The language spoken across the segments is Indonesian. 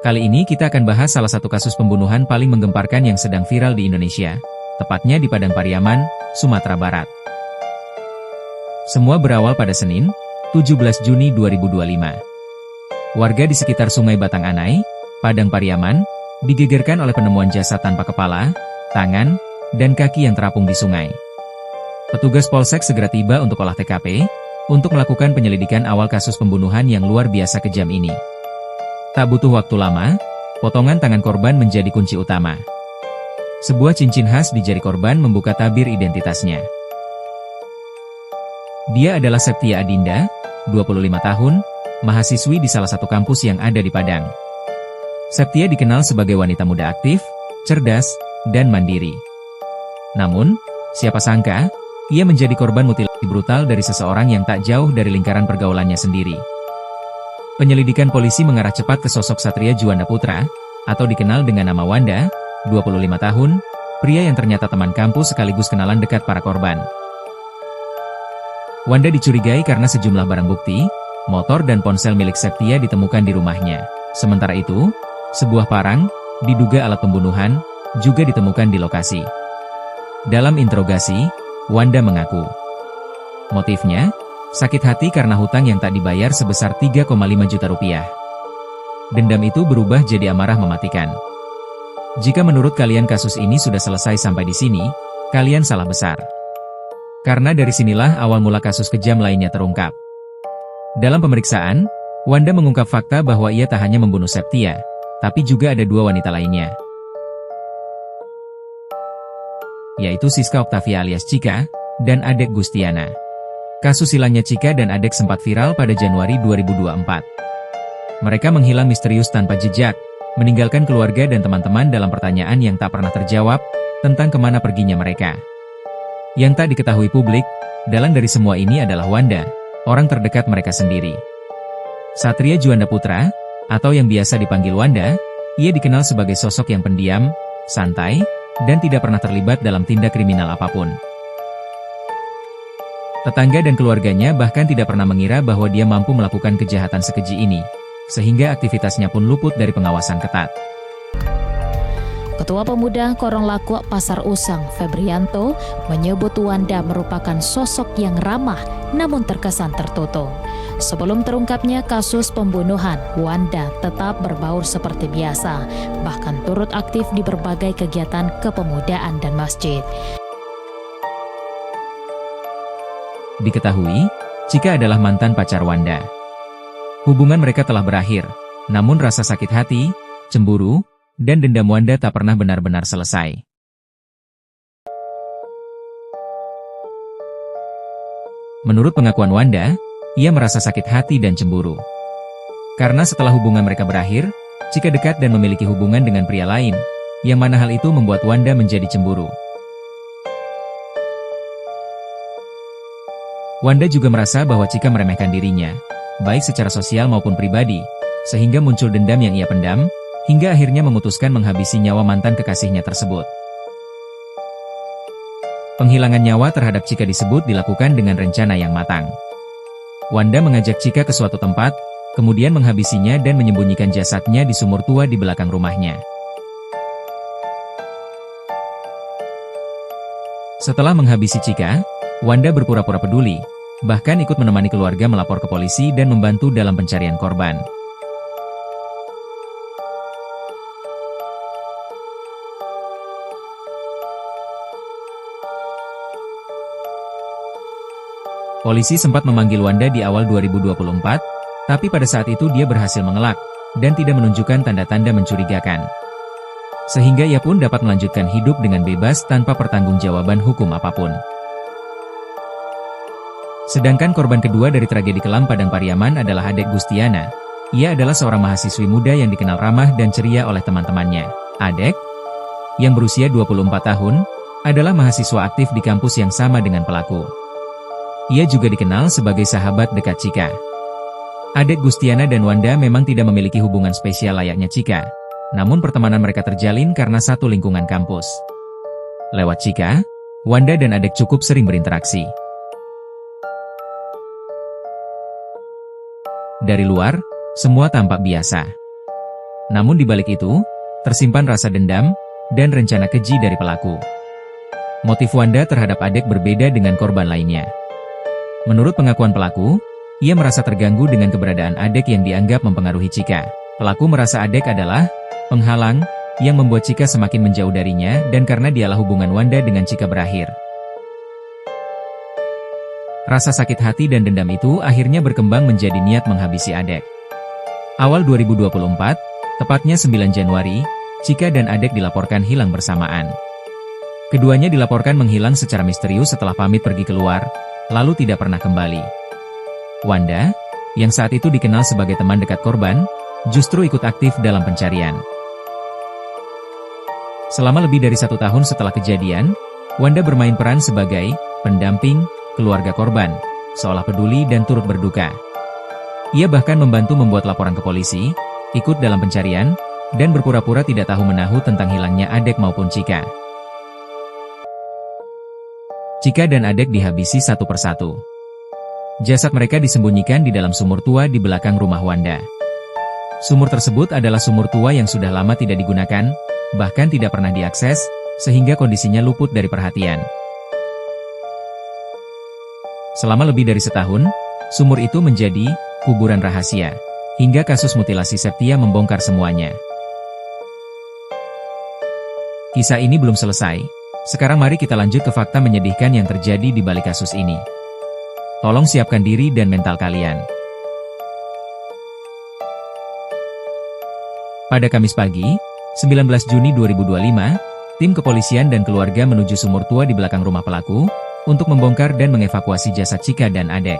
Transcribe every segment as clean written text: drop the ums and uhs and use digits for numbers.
Kali ini kita akan bahas salah satu kasus pembunuhan paling menggemparkan yang sedang viral di Indonesia, tepatnya di Padang Pariaman, Sumatera Barat. Semua berawal pada Senin, 17 Juni 2025. Warga di sekitar Sungai Batang Anai, Padang Pariaman, digegerkan oleh penemuan jasad tanpa kepala, tangan, dan kaki yang terapung di sungai. Petugas Polsek segera tiba untuk olah TKP, untuk melakukan penyelidikan awal kasus pembunuhan yang luar biasa kejam ini. Tak butuh waktu lama, potongan tangan korban menjadi kunci utama. Sebuah cincin khas di jari korban membuka tabir identitasnya. Dia adalah Septia Adinda, 25 tahun, mahasiswi di salah satu kampus yang ada di Padang. Septia dikenal sebagai wanita muda aktif, cerdas, dan mandiri. Namun, siapa sangka, ia menjadi korban mutilasi brutal dari seseorang yang tak jauh dari lingkaran pergaulannya sendiri. Penyelidikan polisi mengarah cepat ke sosok Satria Juanda Putra, atau dikenal dengan nama Wanda, 25 tahun, pria yang ternyata teman kampus sekaligus kenalan dekat para korban. Wanda dicurigai karena sejumlah barang bukti, motor dan ponsel milik Septia ditemukan di rumahnya. Sementara itu, sebuah parang, diduga alat pembunuhan, juga ditemukan di lokasi. Dalam interogasi, Wanda mengaku motifnya sakit hati karena hutang yang tak dibayar sebesar 3,5 juta rupiah. Dendam itu berubah jadi amarah mematikan. Jika menurut kalian kasus ini sudah selesai sampai di sini, kalian salah besar. Karena dari sinilah awal mula kasus kejam lainnya terungkap. Dalam pemeriksaan, Wanda mengungkap fakta bahwa ia tak hanya membunuh Septia, tapi juga ada dua wanita lainnya, yaitu Siska Oktavia alias Cika, dan Adek Gustiana. Kasus hilangnya Cika dan Adek sempat viral pada Januari 2024. Mereka menghilang misterius tanpa jejak, meninggalkan keluarga dan teman-teman dalam pertanyaan yang tak pernah terjawab, tentang kemana perginya mereka. Yang tak diketahui publik, dalang dari semua ini adalah Wanda, orang terdekat mereka sendiri. Satria Juanda Putra, atau yang biasa dipanggil Wanda, ia dikenal sebagai sosok yang pendiam, santai, dan tidak pernah terlibat dalam tindak kriminal apapun. Tetangga dan keluarganya bahkan tidak pernah mengira bahwa dia mampu melakukan kejahatan sekeji ini, sehingga aktivitasnya pun luput dari pengawasan ketat. Ketua Pemuda Korong Lakwa Pasar Usang, Febrianto, menyebut Wanda merupakan sosok yang ramah namun terkesan tertutup. Sebelum terungkapnya kasus pembunuhan, Wanda tetap berbaur seperti biasa, bahkan turut aktif di berbagai kegiatan kepemudaan dan masjid. Diketahui, Cika adalah mantan pacar Wanda. Hubungan mereka telah berakhir, namun rasa sakit hati, cemburu, dan dendam Wanda tak pernah benar-benar selesai. Menurut pengakuan Wanda, ia merasa sakit hati dan cemburu. Karena setelah hubungan mereka berakhir, Cika dekat dan memiliki hubungan dengan pria lain, yang mana hal itu membuat Wanda menjadi cemburu. Wanda juga merasa bahwa Cika meremehkan dirinya, baik secara sosial maupun pribadi, sehingga muncul dendam yang ia pendam, hingga akhirnya memutuskan menghabisi nyawa mantan kekasihnya tersebut. Penghilangan nyawa terhadap Cika disebut dilakukan dengan rencana yang matang. Wanda mengajak Cika ke suatu tempat, kemudian menghabisinya dan menyembunyikan jasadnya di sumur tua di belakang rumahnya. Setelah menghabisi Cika, Wanda berpura-pura peduli, bahkan ikut menemani keluarga melapor ke polisi dan membantu dalam pencarian korban. Polisi sempat memanggil Wanda di awal 2024, tapi pada saat itu dia berhasil mengelak, dan tidak menunjukkan tanda-tanda mencurigakan. Sehingga ia pun dapat melanjutkan hidup dengan bebas tanpa pertanggungjawaban hukum apapun. Sedangkan korban kedua dari tragedi kelam Padang Pariaman adalah Adek Gustiana. Ia adalah seorang mahasiswi muda yang dikenal ramah dan ceria oleh teman-temannya. Adek, yang berusia 24 tahun, adalah mahasiswa aktif di kampus yang sama dengan pelaku. Ia juga dikenal sebagai sahabat dekat Cika. Adek Gustiana dan Wanda memang tidak memiliki hubungan spesial layaknya Cika, namun pertemanan mereka terjalin karena satu lingkungan kampus. Lewat Cika, Wanda dan Adek cukup sering berinteraksi. Dari luar, semua tampak biasa. Namun di balik itu, tersimpan rasa dendam dan rencana keji dari pelaku. Motif Wanda terhadap Adek berbeda dengan korban lainnya. Menurut pengakuan pelaku, ia merasa terganggu dengan keberadaan Adek yang dianggap mempengaruhi Chika. Pelaku merasa Adek adalah penghalang yang membuat Chika semakin menjauh darinya dan karena dialah hubungan Wanda dengan Chika berakhir. Rasa sakit hati dan dendam itu akhirnya berkembang menjadi niat menghabisi Adek. Awal 2024, tepatnya 9 Januari, Chika dan Adek dilaporkan hilang bersamaan. Keduanya dilaporkan menghilang secara misterius setelah pamit pergi keluar, lalu tidak pernah kembali. Wanda, yang saat itu dikenal sebagai teman dekat korban, justru ikut aktif dalam pencarian. Selama lebih dari 1 tahun setelah kejadian, Wanda bermain peran sebagai pendamping keluarga korban, seolah peduli dan turut berduka. Ia bahkan membantu membuat laporan ke polisi, ikut dalam pencarian, dan berpura-pura tidak tahu menahu tentang hilangnya Adek maupun Chika. Chika dan Adek dihabisi satu persatu. Jasad mereka disembunyikan di dalam sumur tua di belakang rumah Wanda. Sumur tersebut adalah sumur tua yang sudah lama tidak digunakan, bahkan tidak pernah diakses, sehingga kondisinya luput dari perhatian. Selama lebih dari setahun, sumur itu menjadi kuburan rahasia, hingga kasus mutilasi Septia membongkar semuanya. Kisah ini belum selesai, sekarang mari kita lanjut ke fakta menyedihkan yang terjadi di balik kasus ini. Tolong siapkan diri dan mental kalian. Pada Kamis pagi, 19 Juni 2025, tim kepolisian dan keluarga menuju sumur tua di belakang rumah pelaku, untuk membongkar dan mengevakuasi jasad Chika dan Adek.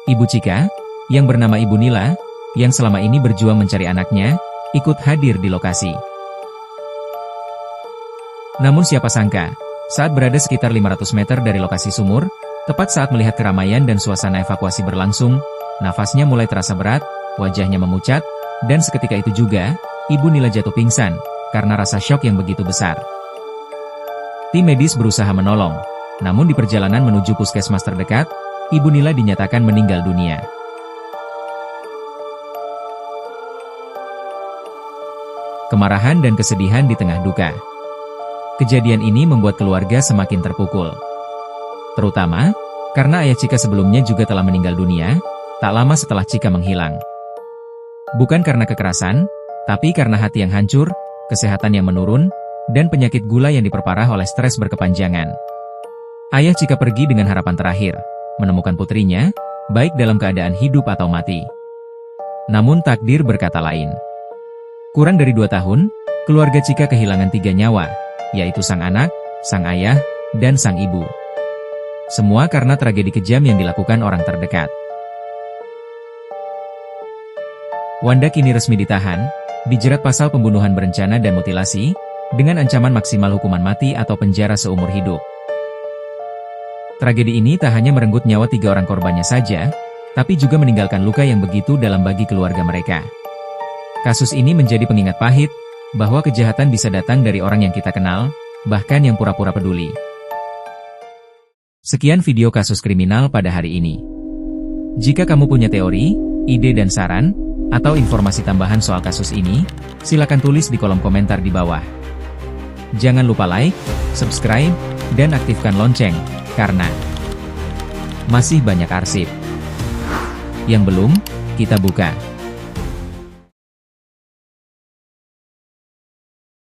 Ibu Chika, yang bernama Ibu Nila, yang selama ini berjuang mencari anaknya, ikut hadir di lokasi. Namun siapa sangka, saat berada sekitar 500 meter dari lokasi sumur, tepat saat melihat keramaian dan suasana evakuasi berlangsung, nafasnya mulai terasa berat, wajahnya memucat, dan seketika itu juga, Ibu Nila jatuh pingsan, karena rasa syok yang begitu besar. Tim medis berusaha menolong, namun di perjalanan menuju puskesmas terdekat, Ibu Nila dinyatakan meninggal dunia. Kemarahan dan kesedihan di tengah duka. Kejadian ini membuat keluarga semakin terpukul. Terutama, karena ayah Chika sebelumnya juga telah meninggal dunia, tak lama setelah Chika menghilang. Bukan karena kekerasan, tapi karena hati yang hancur, kesehatan yang menurun, dan penyakit gula yang diperparah oleh stres berkepanjangan. Ayah Chika pergi dengan harapan terakhir, menemukan putrinya, baik dalam keadaan hidup atau mati. Namun takdir berkata lain. Kurang dari 2 tahun, keluarga Chika kehilangan 3 nyawa, yaitu sang anak, sang ayah, dan sang ibu. Semua karena tragedi kejam yang dilakukan orang terdekat. Wanda kini resmi ditahan, dijerat pasal pembunuhan berencana dan mutilasi, dengan ancaman maksimal hukuman mati atau penjara seumur hidup. Tragedi ini tak hanya merenggut nyawa 3 orang korbannya saja, tapi juga meninggalkan luka yang begitu dalam bagi keluarga mereka. Kasus ini menjadi pengingat pahit, bahwa kejahatan bisa datang dari orang yang kita kenal, bahkan yang pura-pura peduli. Sekian video kasus kriminal pada hari ini. Jika kamu punya teori, ide dan saran, atau informasi tambahan soal kasus ini, silakan tulis di kolom komentar di bawah. Jangan lupa like, subscribe, dan aktifkan lonceng, karena masih banyak arsip yang belum kita buka.